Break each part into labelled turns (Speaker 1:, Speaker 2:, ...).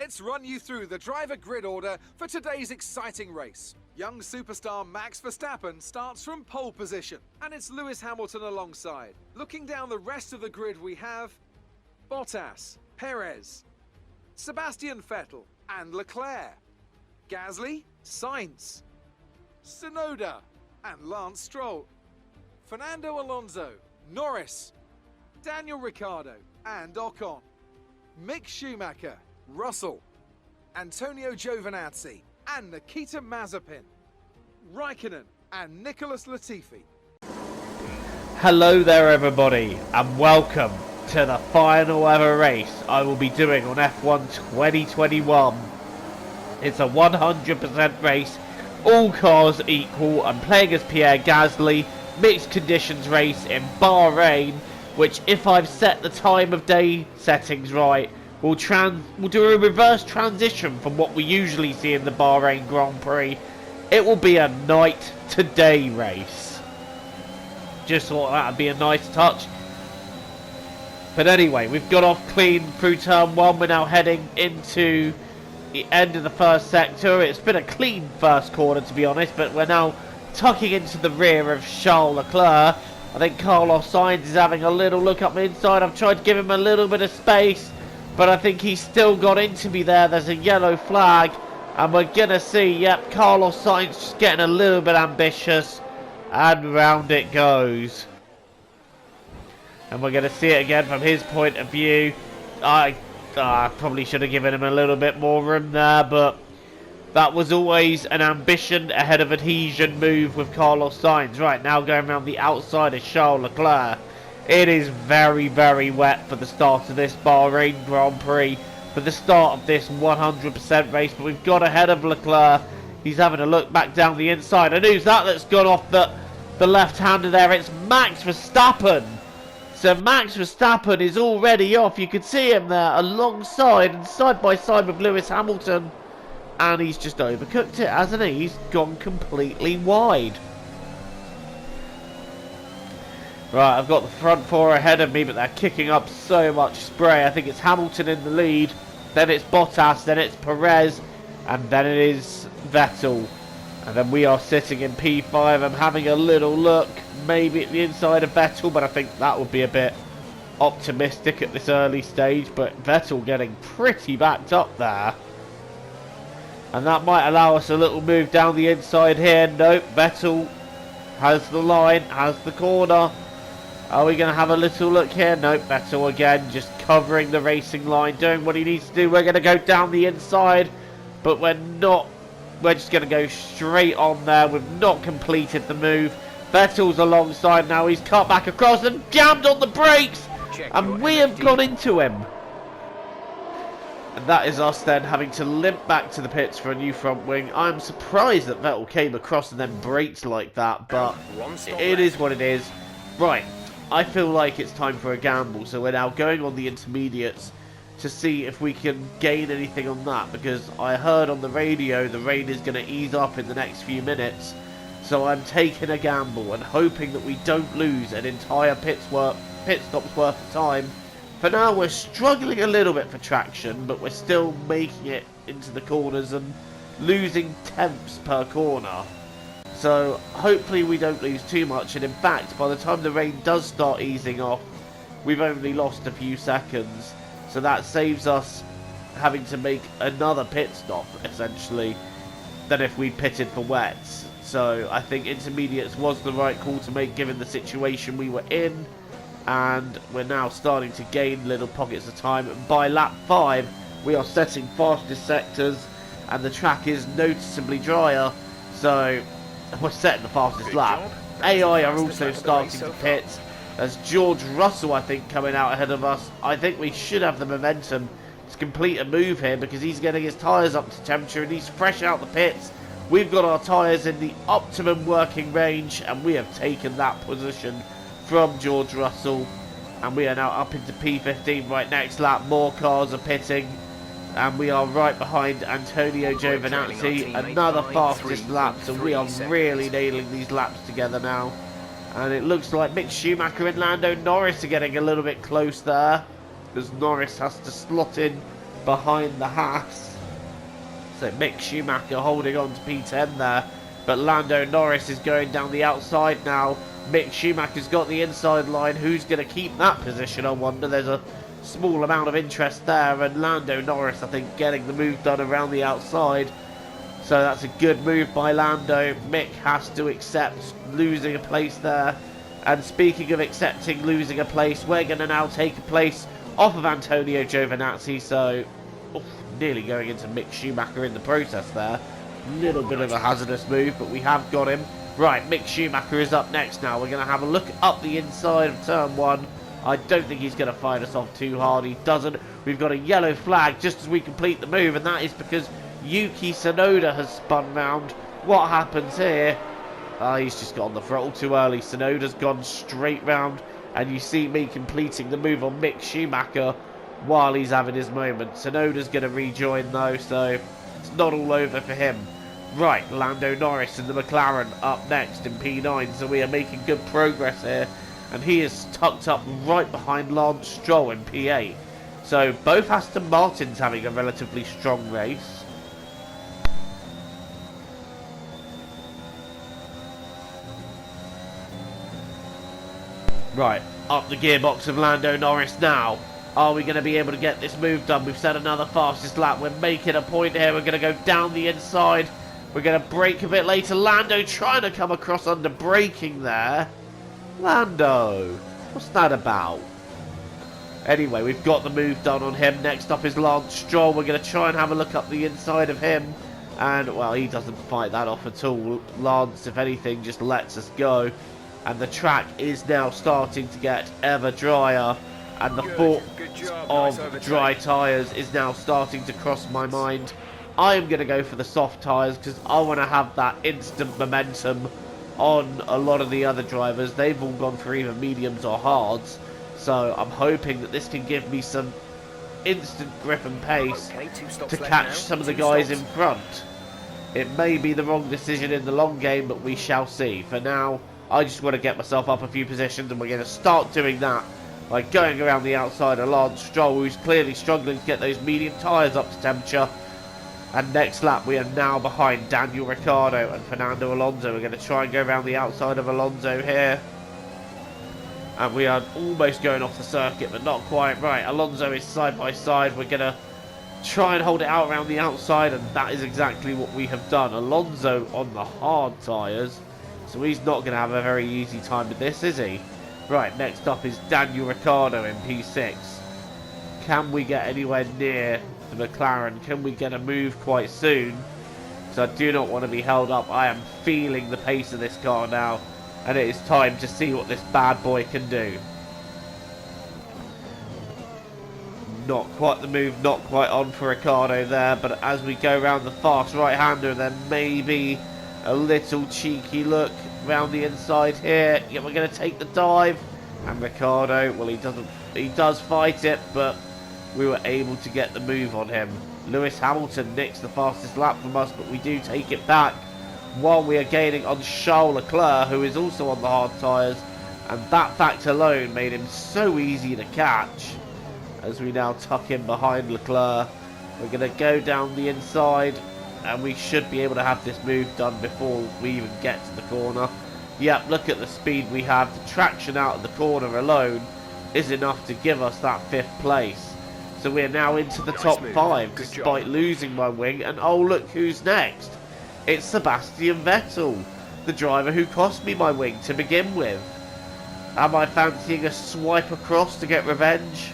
Speaker 1: let's run you through the driver grid order for today's exciting race. Young superstar Max Verstappen starts from pole position, and it's Lewis Hamilton alongside. Looking down the rest of the grid, we have Bottas, Perez, Sebastian Vettel and Leclerc, Gasly, Sainz, Tsunoda and Lance Stroll, Fernando Alonso, Norris, Daniel Ricciardo and Ocon, Mick Schumacher, Russell, Antonio Giovinazzi and Nikita Mazepin, Raikkonen and Nicholas Latifi.
Speaker 2: Hello there everybody, and welcome to the final ever race I will be doing on F1 2021. It's a 100% race, all cars equal. I'm playing as Pierre Gasly, mixed conditions race in Bahrain, which, if I've set the time of day settings right, we'll do a reverse transition from what we usually see in the Bahrain Grand Prix. It will be a night to day race. Just thought that would be a nice touch. But anyway, we've got off clean through turn 1. We're now heading into the end of the first sector. It's been a clean first corner, to be honest, but we're now tucking into the rear of Charles Leclerc. I think Carlos Sainz is having a little look up the inside. I've tried to give him a little bit of space, but I think he's still got into me there. There's a yellow flag, and we're going to see, yep, Carlos Sainz just getting a little bit ambitious, and round it goes. And we're going to see it again from his point of view. I probably should have given him a little bit more room there, but that was always an ambition ahead of adhesion move with Carlos Sainz. Right, now going around the outside of Charles Leclerc. It is very, very wet for the start of this Bahrain Grand Prix, for the start of this 100% race, but we've got ahead of Leclerc. He's having a look back down the inside, and who's that that's gone off the left-hander there? It's Max Verstappen. So Max Verstappen is already off. You could see him there alongside and side by side with Lewis Hamilton. And he's just overcooked it, hasn't he? He's gone completely wide. Right, I've got the front four ahead of me, but they're kicking up so much spray. I think it's Hamilton in the lead. Then it's Bottas, then it's Perez, and then it is Vettel. And then we are sitting in P5. I'm having a little look, maybe at the inside of Vettel, but I think that would be a bit optimistic at this early stage. But Vettel getting pretty backed up there. And that might allow us a little move down the inside here. Nope, Vettel has the line, has the corner. Are we going to have a little look here? Nope, Vettel again, just covering the racing line, doing what he needs to do. We're going to go down the inside, but we're not. We're just going to go straight on there. We've not completed the move. Vettel's alongside now. He's cut back across and jammed on the brakes. And we have gone into him. And that is us then having to limp back to the pits for a new front wing. I'm surprised that Vettel came across and then braked like that. But it is what it is. Right. I feel like it's time for a gamble. So we're now going on the intermediates to see if we can gain anything on that, because I heard on the radio the rain is going to ease up in the next few minutes. So I'm taking a gamble and hoping that we don't lose an entire pit stop's worth of time. For now we're struggling a little bit for traction, but we're still making it into the corners and losing tenths per corner. So hopefully we don't lose too much, and in fact by the time the rain does start easing off, we've only lost a few seconds. So that saves us having to make another pit stop, essentially, than if we pitted for wets. So I think intermediates was the right call to make given the situation we were in. And we're now starting to gain little pockets of time. And by lap 5, we are setting fastest sectors, and the track is noticeably drier. So we're setting the fastest lap. AI are also starting to pit. There's George Russell, I think, coming out ahead of us. I think we should have the momentum to complete a move here, because he's getting his tyres up to temperature and he's fresh out the pits. We've got our tyres in the optimum working range, and we have taken that position from George Russell. And we are now up into P15. Right, next lap, more cars are pitting. And we are right behind Antonio Giovinazzi. Another fastest lap, so we are really nailing these laps together now. And it looks like Mick Schumacher and Lando Norris are getting a little bit close there, because Norris has to slot in behind the Haas. So Mick Schumacher holding on to P10 there. But Lando Norris is going down the outside now. Mick Schumacher's got the inside line. Who's going to keep that position, I wonder? There's a small amount of interest there. And Lando Norris, I think, getting the move done around the outside. So that's a good move by Lando. Mick has to accept losing a place there. And speaking of accepting losing a place, we're going to now take a place off of Antonio Giovinazzi. So, nearly going into Mick Schumacher in the process there. Little bit of a hazardous move, but we have got him. Right, Mick Schumacher is up next now. We're going to have a look up the inside of turn 1. I don't think he's going to fight us off too hard. He doesn't. We've got a yellow flag just as we complete the move, and that is because Yuki Tsunoda has spun round. What happens here? He's just got on the throttle too early. Tsunoda's gone straight round, and you see me completing the move on Mick Schumacher while he's having his moment. Tsunoda's going to rejoin though, so it's not all over for him. Right, Lando Norris in the McLaren up next in P9, so we are making good progress here, and he is tucked up right behind Lance Stroll in P8. So both Aston Martins having a relatively strong race. Right, up the gearbox of Lando Norris now. Are we going to be able to get this move done? We've set another fastest lap. We're making a point here. We're going to go down the inside. We're going to brake a bit later. Lando trying to come across under braking there. Lando, what's that about? Anyway, we've got the move done on him. Next up is Lance Stroll. We're going to try and have a look up the inside of him. And, well, he doesn't fight that off at all. Lance, if anything, just lets us go. And the track is now starting to get ever drier. And the thought of dry tyres is now starting to cross my mind. I am going to go for the soft tyres because I want to have that instant momentum on a lot of the other drivers. They've all gone for either mediums or hards. So I'm hoping that this can give me some instant grip and pace to catch some of the guys in front. It may be the wrong decision in the long game, but we shall see. For now, I just want to get myself up a few positions, and we're going to start doing that by going around the outside of Lance Stroll, who's clearly struggling to get those medium tyres up to temperature. And next lap, we are now behind Daniel Ricciardo and Fernando Alonso. We're going to try and go around the outside of Alonso here. And we are almost going off the circuit, but not quite. Right, Alonso is side by side. We're going to try and hold it out around the outside, and that is exactly what we have done. Alonso on the hard tyres, so he's not going to have a very easy time with this, is he? Right, next up is Daniel Ricciardo in P6. Can we get anywhere near the McLaren? Can we get a move quite soon? Because I do not want to be held up. I am feeling the pace of this car now, and it is time to see what this bad boy can do. Not quite the move, not quite on for Ricciardo there, but as we go around the fast right-hander, then maybe a little cheeky look round the inside here. Yeah, we're going to take the dive, and Ricciardo, well, he does fight it, but we were able to get the move on him. Lewis Hamilton nicks the fastest lap from us, but we do take it back while we are gaining on Charles Leclerc, who is also on the hard tyres, and that fact alone made him so easy to catch. As we now tuck in behind Leclerc, we're going to go down the inside, and we should be able to have this move done before we even get to the corner. Yep, look at the speed we have. The traction out of the corner alone is enough to give us that 5th place. So we're now into the top 5 despite losing my wing. And oh, look who's next. It's Sebastian Vettel, the driver who cost me my wing to begin with. Am I fancying a swipe across to get revenge?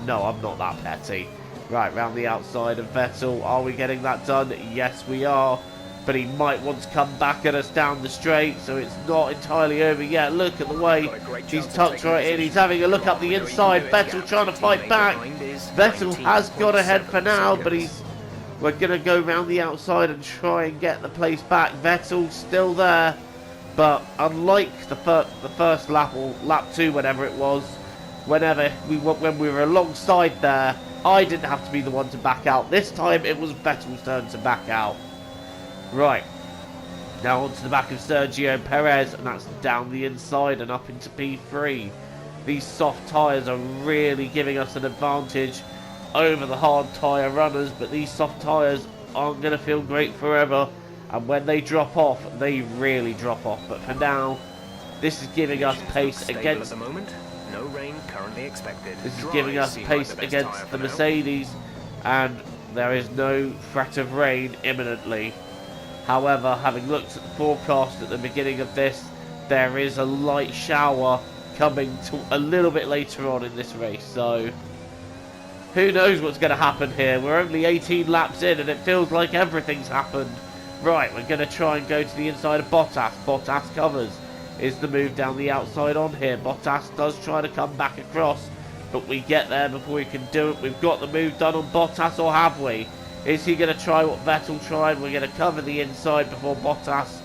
Speaker 2: No, I'm not that petty. Right, round the outside of Vettel. Are we getting that done? Yes, we are. But he might want to come back at us down the straight, so it's not entirely over yet. Look at the way he's tucked right in. He's having a look up the inside. Vettel trying to fight back. Vettel has got ahead for now, but we're going to go round the outside and try and get the place back. Vettel's still there, but unlike the first lap, or lap 2, whatever it was, when we were alongside there, I didn't have to be the one to back out. This time it was Vettel's turn to back out. Right, now onto the back of Sergio Perez, and that's down the inside and up into P3. These soft tyres are really giving us an advantage over the hard tyre runners, but these soft tyres aren't going to feel great forever, and when they drop off, they really drop off. But for now, this is giving us pace against...
Speaker 3: At the moment. No rain currently expected.
Speaker 2: This is giving us pace against the Mercedes, and there is no threat of rain imminently. However, having looked at the forecast at the beginning of this, there is a light shower coming to a little bit later on in this race, so who knows what's going to happen here. We're only 18 laps in and it feels like everything's happened. Right, we're going to try and go to the inside of Bottas. Bottas covers. Is the move down the outside on here. Bottas does try to come back across, but we get there before we can do it. We've got the move done on Bottas, or have we? Is he going to try what Vettel tried? We're going to cover the inside before Bottas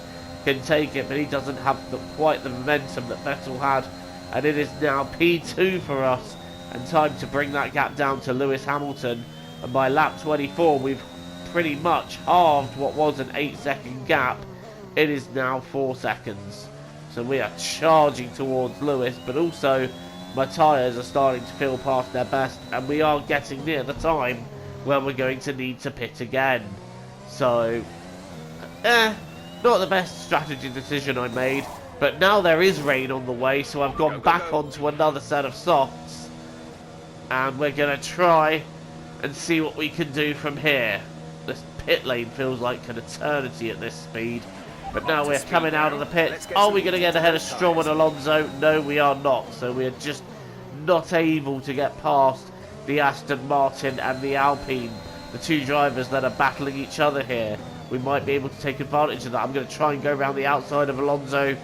Speaker 2: can take it, but he doesn't have quite the momentum that Vettel had, and it is now P2 for us, and time to bring that gap down to Lewis Hamilton. And by lap 24 we've pretty much halved what was an 8-second gap. It is now 4 seconds, so we are charging towards Lewis, but also my tyres are starting to feel past their best, and we are getting near the time where we're going to need to pit again. So not the best strategy decision I made, but now there is rain on the way, so I've gone back onto another set of softs, and we're going to try and see what we can do from here. This pit lane feels like an eternity at this speed, but now we're coming out of the pits. Are we going to get ahead of Stroll and Alonso? No, we are not, so we're just not able to get past the Aston Martin and the Alpine, the two drivers that are battling each other here. We might be able to take advantage of that. I'm going to try and go around the outside of Alonso,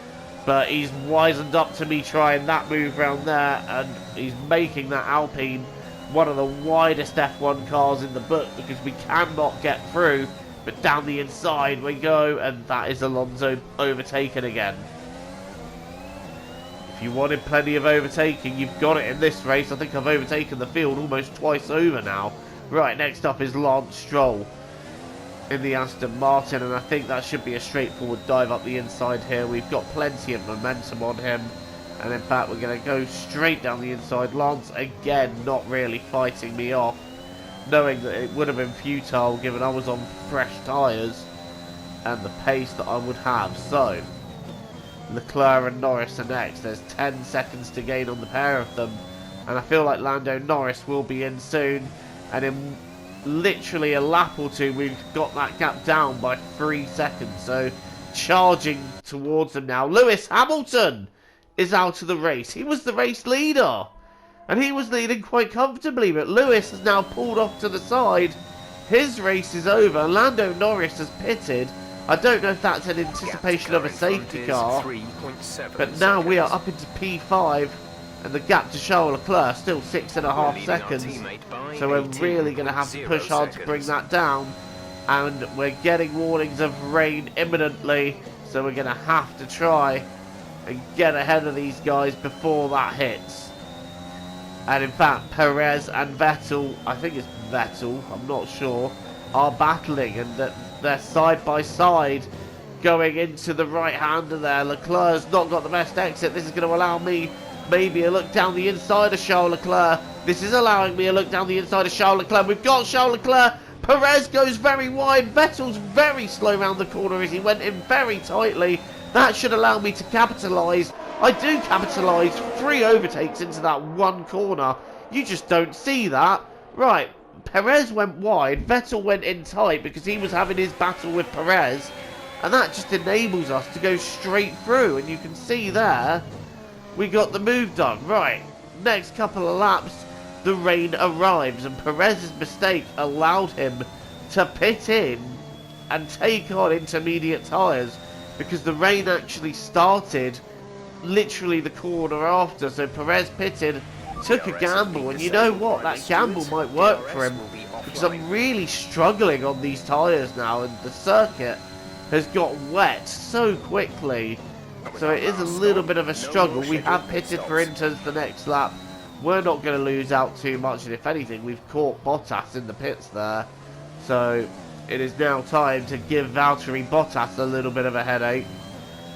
Speaker 2: but he's wisened up to me trying that move around there, and he's making that Alpine one of the widest F1 cars in the book, because we cannot get through, but down the inside we go, and that is Alonso overtaken again. If you wanted plenty of overtaking, you've got it in this race. I think I've overtaken the field almost twice over now. Right, next up is Lance Stroll in the Aston Martin, and I think that should be a straightforward dive up the inside here. We've got plenty of momentum on him, and in fact we're going to go straight down the inside. Lance again not really fighting me off, knowing that it would have been futile given I was on fresh tyres and the pace that I would have. So Leclerc and Norris are next. There's 10 seconds to gain on the pair of them, and I feel like Lando Norris will be in soon, and in literally a lap or two we've got that gap down by 3 seconds. So charging towards them now. Lewis Hamilton is out of the race. He was the race leader, and he was leading quite comfortably, but Lewis has now pulled off to the side. His race is over. Lando Norris has pitted. I don't know if that's an anticipation of a safety car, but now we are up into P5, and the gap to Charles Leclerc still 6.5 seconds, so we're really going to have to push hard to bring that down, and we're getting warnings of rain imminently, so we're going to have to try and get ahead of these guys before that hits. And in fact, Perez and Vettel, I think it's Vettel, I'm not sure, are battling, and that they're side by side going into the right hander there. Leclerc's not got the best exit. This is going to allow me maybe a look down the inside of Charles Leclerc. This is allowing me a look down the inside of Charles Leclerc. We've got Charles Leclerc. Perez goes very wide. Vettel's very slow around the corner as he went in very tightly. That should allow me to capitalise. I do capitalise. 3 overtakes into that one corner. You just don't see that. Right, Perez went wide. Vettel went in tight because he was having his battle with Perez. And that just enables us to go straight through. And you can see there, we got the move done. Right, next couple of laps, the rain arrives, and Perez's mistake allowed him to pit in and take on intermediate tyres, because the rain actually started literally the corner after. So Perez pitted, took a gamble, and you know what, that gamble might work for him, because I'm really struggling on these tyres now, and the circuit has got wet so quickly. So it is a little bit of a struggle. We have pitted for inters the next lap. We're not going to lose out too much, and if anything, we've caught Bottas in the pits there. So it is now time to give Valtteri Bottas a little bit of a headache,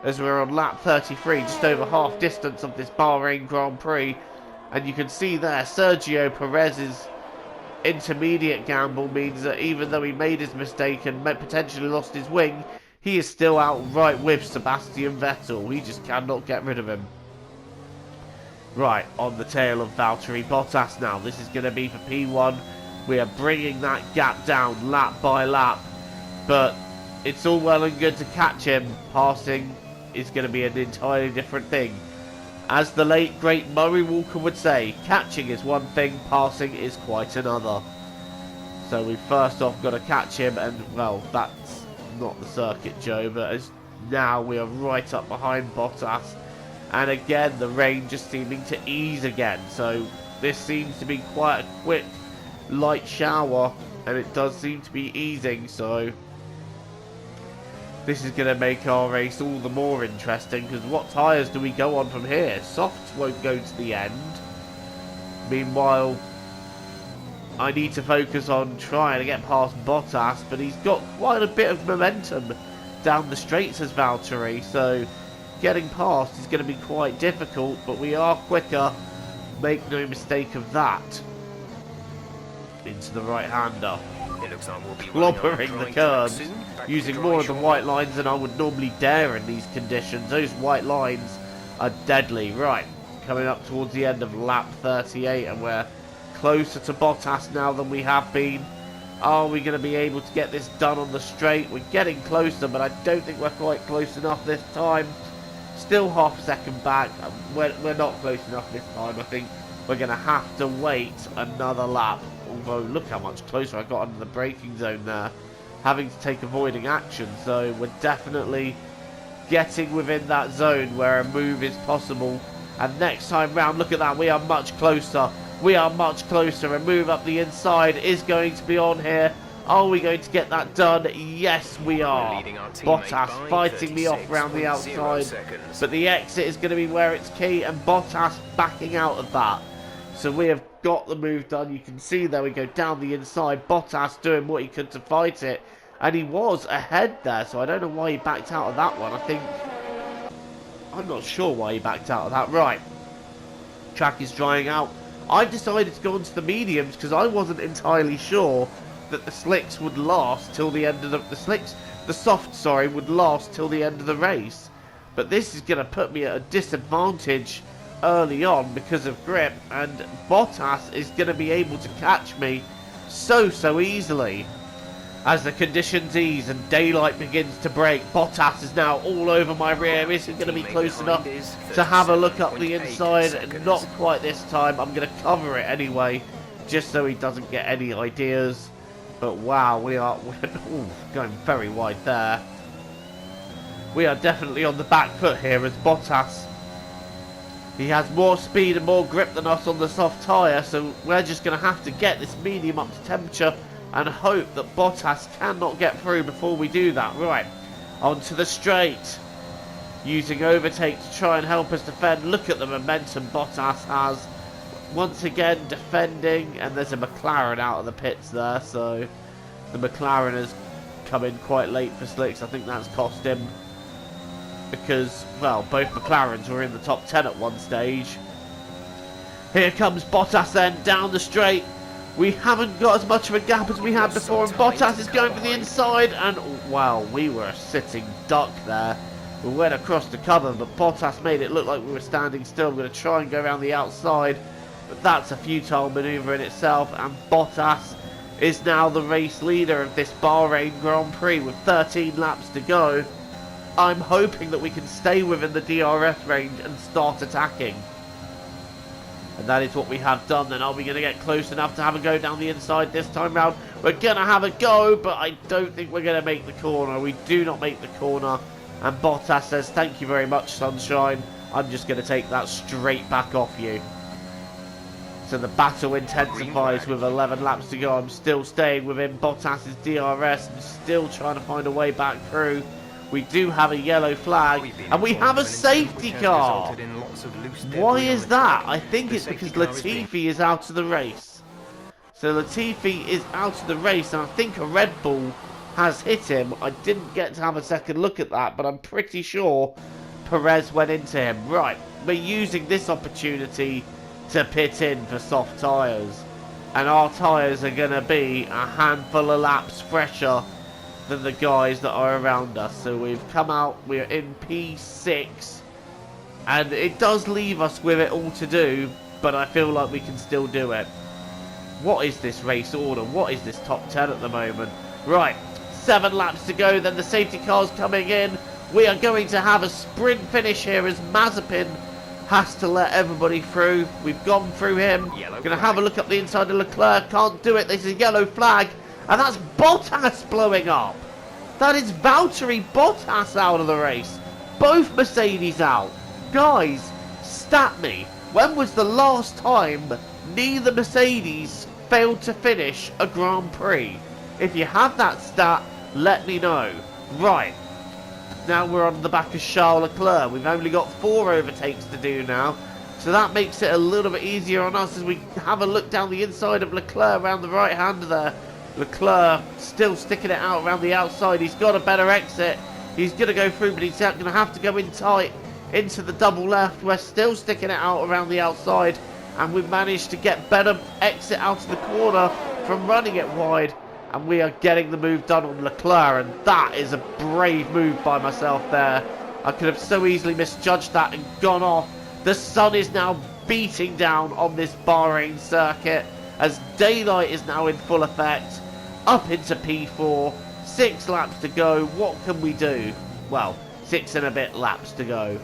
Speaker 2: as we're on lap 33, just over half distance of this Bahrain Grand Prix. And you can see there, Sergio Perez's intermediate gamble means that even though he made his mistake and potentially lost his wing, he is still outright with Sebastian Vettel. We just cannot get rid of him. Right, on the tail of Valtteri Bottas now. This is going to be for P1. We are bringing that gap down lap by lap. But it's all well and good to catch him. Passing is going to be an entirely different thing. As the late, great Murray Walker would say, catching is one thing, passing is quite another. So we first off got to catch him, and, well, that's not the circuit, Joe, but as now we are right up behind Bottas. And again, the rain just seeming to ease again. So this seems to be quite a quick, light shower, and it does seem to be easing, so this is going to make our race all the more interesting, because what tyres do we go on from here? Softs won't go to the end. Meanwhile, I need to focus on trying to get past Bottas, but he's got quite a bit of momentum down the straights as Valtteri, so getting past is going to be quite difficult, but we are quicker. Make no mistake of that. Into the right-hander.
Speaker 3: It looks like we'll be
Speaker 2: Clobbering the curves, using more of the white lines than I would normally dare in these conditions. Those white lines are deadly. Right, coming up towards the end of lap 38, and we're closer to Bottas now than we have been. Are we going to be able to get this done on the straight? We're getting closer, but I don't think we're quite close enough this time. Still half a second back. We're not close enough this time. I think we're going to have to wait another lap. Although, look how much closer I got under the braking zone there. Having to take avoiding action. So we're definitely getting within that zone where a move is possible. And next time round, look at that. We are much closer. We are much closer. A move up the inside is going to be on here. Are we going to get that done? Yes, we are. Bottas fighting me off around the outside. But the exit is going to be where it's key. And Bottas backing out of that. So we have got the move done. You can see there we go down the inside. Bottas doing what he could to fight it. And he was ahead there. So I don't know why he backed out of that one. I'm not sure why he backed out of that. Right. Track is drying out. I've decided to go onto the mediums because I wasn't entirely sure that the slicks would last till the end of the softs would last till the end of the race. But this is going to put me at a disadvantage early on because of grip, and Bottas is going to be able to catch me so easily. As the conditions ease and daylight begins to break, Bottas is now all over my rear. Is he going to be close enough to have a look up the inside? Not quite this time. I'm going to cover it anyway, just so he doesn't get any ideas. But wow, we're going very wide there. We are definitely on the back foot here as Bottas. He has more speed and more grip than us on the soft tyre, so we're just going to have to get this medium up to temperature and hope that Bottas cannot get through before we do that. Right, onto the straight. Using overtake to try and help us defend. Look at the momentum Bottas has. Once again defending, and there's a McLaren out of the pits there, so the McLaren has come in quite late for slicks. I think that's cost him because, well, both McLarens were in the top 10 at one stage. Here comes Bottas then down the straight. We haven't got as much of a gap as we had before, and Bottas is going for the inside, and wow, we were a sitting duck there. We went across the cover, but Bottas made it look like we were standing still. I'm going to try and go around the outside, but that's a futile manoeuvre in itself, and Bottas is now the race leader of this Bahrain Grand Prix with 13 laps to go. I'm hoping that we can stay within the DRS range and start attacking. And that is what we have done. Then are we going to get close enough to have a go down the inside this time round? We're going to have a go, but I don't think we're going to make the corner. We do not make the corner. And Bottas says, thank you very much, sunshine. I'm just going to take that straight back off you. So the battle intensifies with 11 laps to go. I'm still staying within Bottas's DRS and still trying to find a way back through. We do have a yellow flag, and we have a safety car. Why is that? I think it's because Latifi is out of the race. So Latifi is out of the race, and I think a Red Bull has hit him. I didn't get to have a second look at that, but I'm pretty sure Perez went into him. Right, we're using this opportunity to pit in for soft tyres. and our tyres are going to be a handful of laps fresher than the guys that are around us. So we've come out, we're in P6, and it does leave us with it all to do, but I feel like we can still do it. What is this race order? What is this top 10 at the moment? Right, 7 laps to go, then the safety car's coming in. We are going to have a sprint finish here as Mazepin has to let everybody through. We've gone through him. Going to have a look up the inside of Leclerc. Can't do it. There's a yellow flag. And that's Bottas blowing up. That is Valtteri Bottas out of the race. Both Mercedes out. Guys, stat me. When was the last time neither Mercedes failed to finish a Grand Prix? If you have that stat, let me know. Right. Now we're on the back of Charles Leclerc. We've only got 4 overtakes to do now. So that makes it a little bit easier on us as we have a look down the inside of Leclerc around the right hand there. Leclerc still sticking it out around the outside. He's got a better exit. He's going to go through, but he's going to have to go in tight into the double left. We're still sticking it out around the outside. And we've managed to get better exit out of the corner from running it wide. And we are getting the move done on Leclerc, and that is a brave move by myself there. I could have so easily misjudged that and gone off. The sun is now beating down on this Bahrain circuit as daylight is now in full effect. Up into P4, 6 laps to go. What can we do? Well, 6 and a bit laps to go.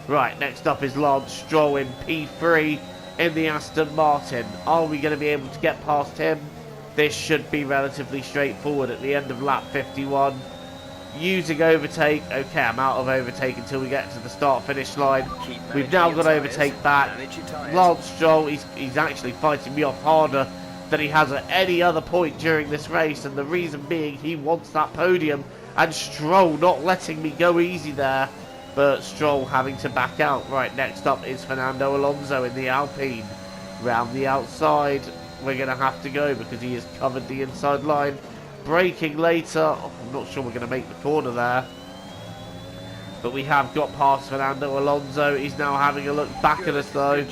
Speaker 2: Right, next up is Lance Stroll in P3 in the Aston Martin. Are we going to be able to get past him? This should be relatively straightforward at the end of lap 51. Using overtake. Okay, I'm out of overtake until we get to the start-finish line. We've now got overtake back. Lance Stroll, he's actually fighting me off harder than he has at any other point during this race. And the reason being he wants that podium. And Stroll not letting me go easy there. But Stroll having to back out. Right, next up is Fernando Alonso in the Alpine. Round the outside. We're going to have to go because he has covered the inside line. Braking later. Oh, I'm not sure we're going to make the corner there. But we have got past Fernando Alonso. He's now having a look back at us though.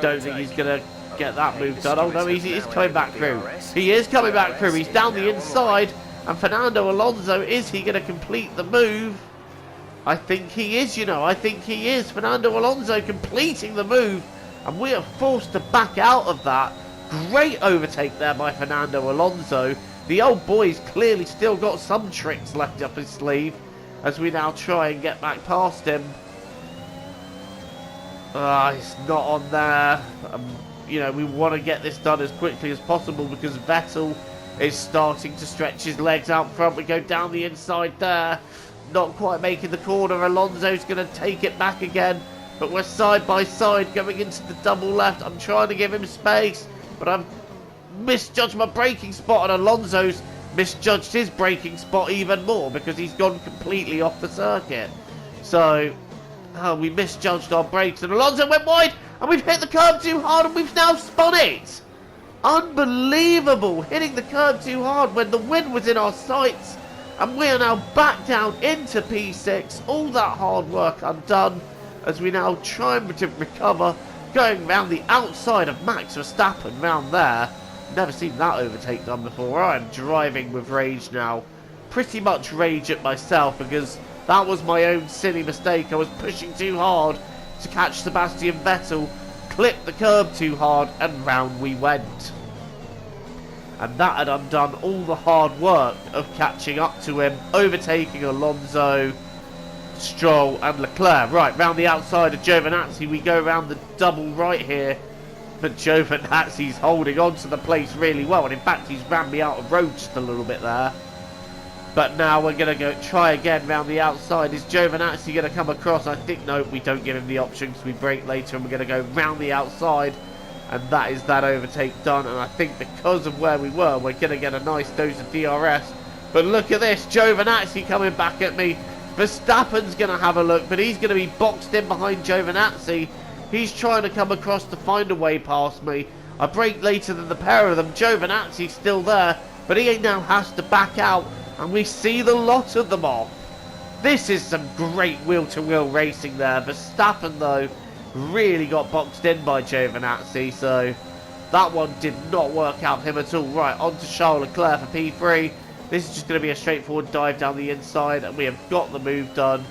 Speaker 2: Don't think he's going to get that move done. Oh no, he is coming back through. He is coming back through. He's down the inside. And Fernando Alonso, is he going to complete the move? I think he is, you know. I think he is. Fernando Alonso completing the move. And we are forced to back out of that. Great overtake there by Fernando Alonso. The old boy's clearly still got some tricks left up his sleeve as we now try and get back past him. It's not on there. You know, we want to get this done as quickly as possible because Vettel is starting to stretch his legs out front. We go down the inside there. Not quite making the corner. Alonso's going to take it back again. But we're side by side going into the double left. I'm trying to give him space. But I've misjudged my braking spot, and Alonso's misjudged his braking spot even more because he's gone completely off the circuit. So, we misjudged our brakes, and Alonso went wide, and we've hit the curb too hard, and we've now spun it. Unbelievable, hitting the curb too hard when the wind was in our sights, and we are now back down into P6. All that hard work undone as we now try and recover. Going round the outside of Max Verstappen round there. Never seen that overtake done before. I'm driving with rage now. Pretty much rage at myself because that was my own silly mistake. I was pushing too hard to catch Sebastian Vettel. Clipped the curb too hard and round we went. And that had undone all the hard work of catching up to him. Overtaking Alonso, Stroll and Leclerc. Right, round the outside of Giovinazzi, we go round the double right here. But Giovinazzi's holding on to the place really well. And in fact, he's ran me out of road just a little bit there. But now we're going to go try again round the outside. Is Giovinazzi going to come across? I think, no, we don't give him the option because we brake later. And we're going to go round the outside. And that is that overtake done. And I think because of where we were, we're going to get a nice dose of DRS. But look at this, Giovinazzi coming back at me. Verstappen's going to have a look, but he's going to be boxed in behind Giovinazzi. He's trying to come across to find a way past me. I brake later than the pair of them. Giovinazzi's still there, but he now has to back out, and we see the lot of them off. This is some great wheel-to-wheel racing there. Verstappen, though, really got boxed in by Giovinazzi, so That one did not work out for him at all. Right, on to Charles Leclerc for P3. This is just going to be a straightforward dive down the inside, and we have got the move done.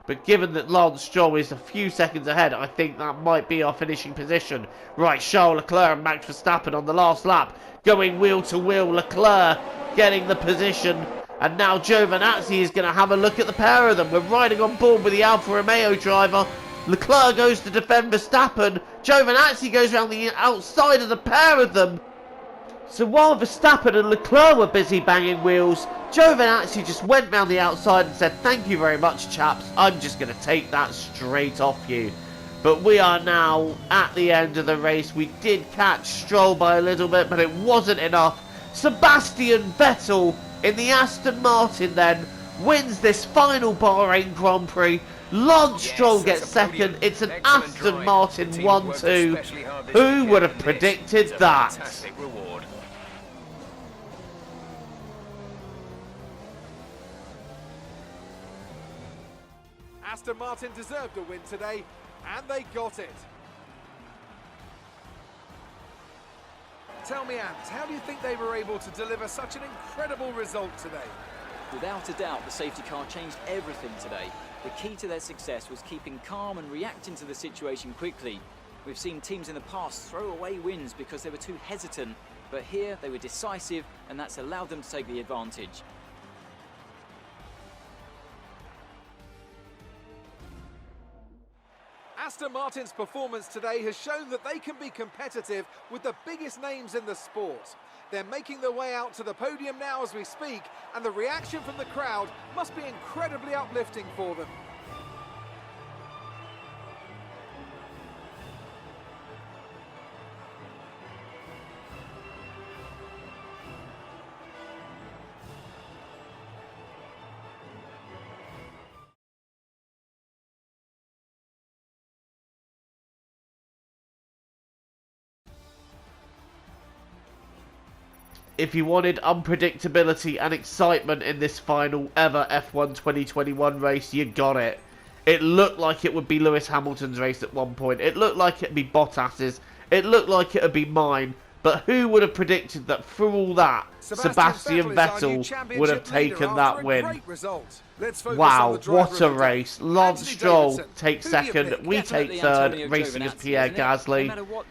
Speaker 2: But given that Lance Stroll is a few seconds ahead, I think that might be our finishing position. Right, Charles Leclerc and Max Verstappen on the last lap, going wheel to wheel. Leclerc getting the position, and now Giovinazzi is going to have a look at the pair of them. We're riding on board with the Alfa Romeo driver. Leclerc goes to defend Verstappen. Giovinazzi goes around the outside of the pair of them. So while Verstappen and Leclerc were busy banging wheels, Giovinazzi just went round the outside and said, "Thank you very much, chaps. I'm just going to take that straight off you." But we are now at the end of the race. We did catch Stroll by a little bit, but it wasn't enough. Sebastian Vettel in the Aston Martin then wins this final Bahrain Grand Prix. Lance Stroll gets second. It's an Aston Martin 1-2. Who would have predicted that?
Speaker 1: Aston Martin deserved a win today, and they got it. Tell me, Ant, how do you think they were able to deliver such an incredible result today?
Speaker 4: Without a doubt, the safety car changed everything today. The key to their success was keeping calm and reacting to the situation quickly. We've seen teams in the past throw away wins because they were too hesitant, but here they were decisive, and that's allowed them to take the advantage.
Speaker 1: Aston Martin's performance today has shown that they can be competitive with the biggest names in the sport. They're making their way out to the podium now as we speak, and the reaction from the crowd must be incredibly uplifting for them.
Speaker 2: If you wanted unpredictability and excitement in this final ever F1 2021 race, you got it. It looked like it would be Lewis Hamilton's race at one point. It looked like it would be Bottas's. It looked like it would be mine. But who would have predicted that through all that, Sebastian Vettel would have taken that win? Wow, what a race. Lance Stroll takes second, we take third, racing as Pierre Gasly.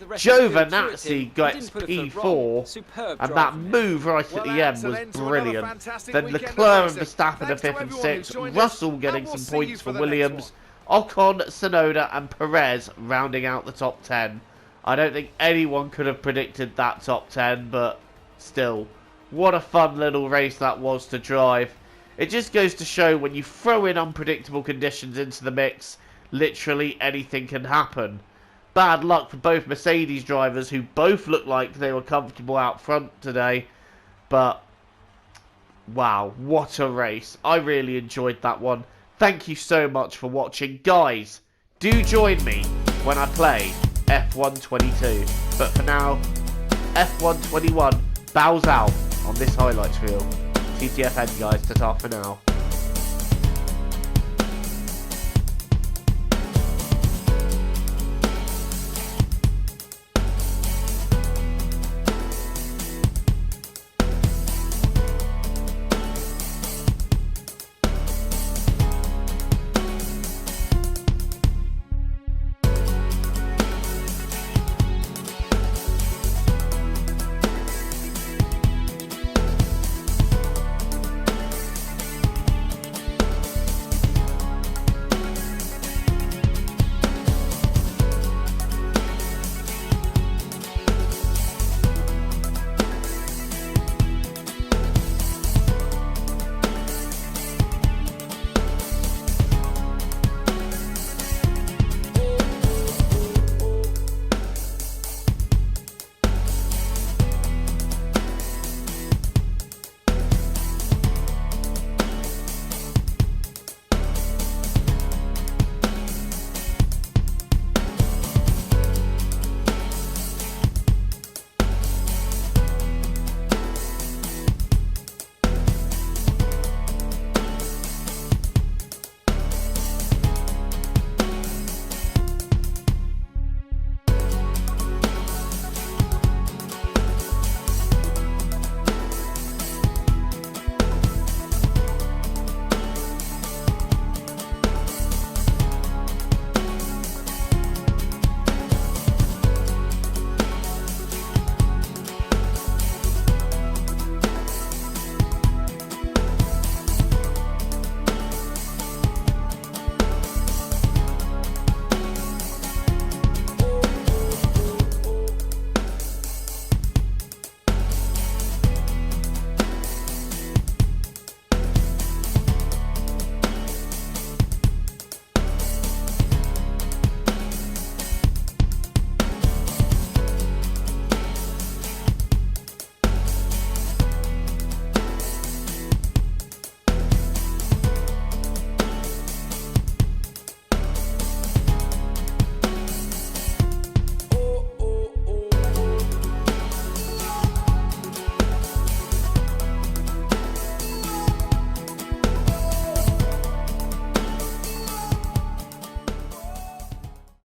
Speaker 2: Giovinazzi gets P4, and that move right at the end was brilliant. Then Leclerc and Verstappen are 5th and 6th, Russell getting some points for Williams, Ocon, Tsunoda and Perez rounding out the top 10. I don't think anyone could have predicted that top 10, but still, what a fun little race that was to drive. It just goes to show when you throw in unpredictable conditions into the mix, literally anything can happen. Bad luck for both Mercedes drivers who both looked like they were comfortable out front today, but wow, what a race. I really enjoyed that one. Thank you so much for watching. Guys, do join me when I play F1 22. But for now, F1 21 bows out on this highlights reel. TTFN guys, ta-ta for now.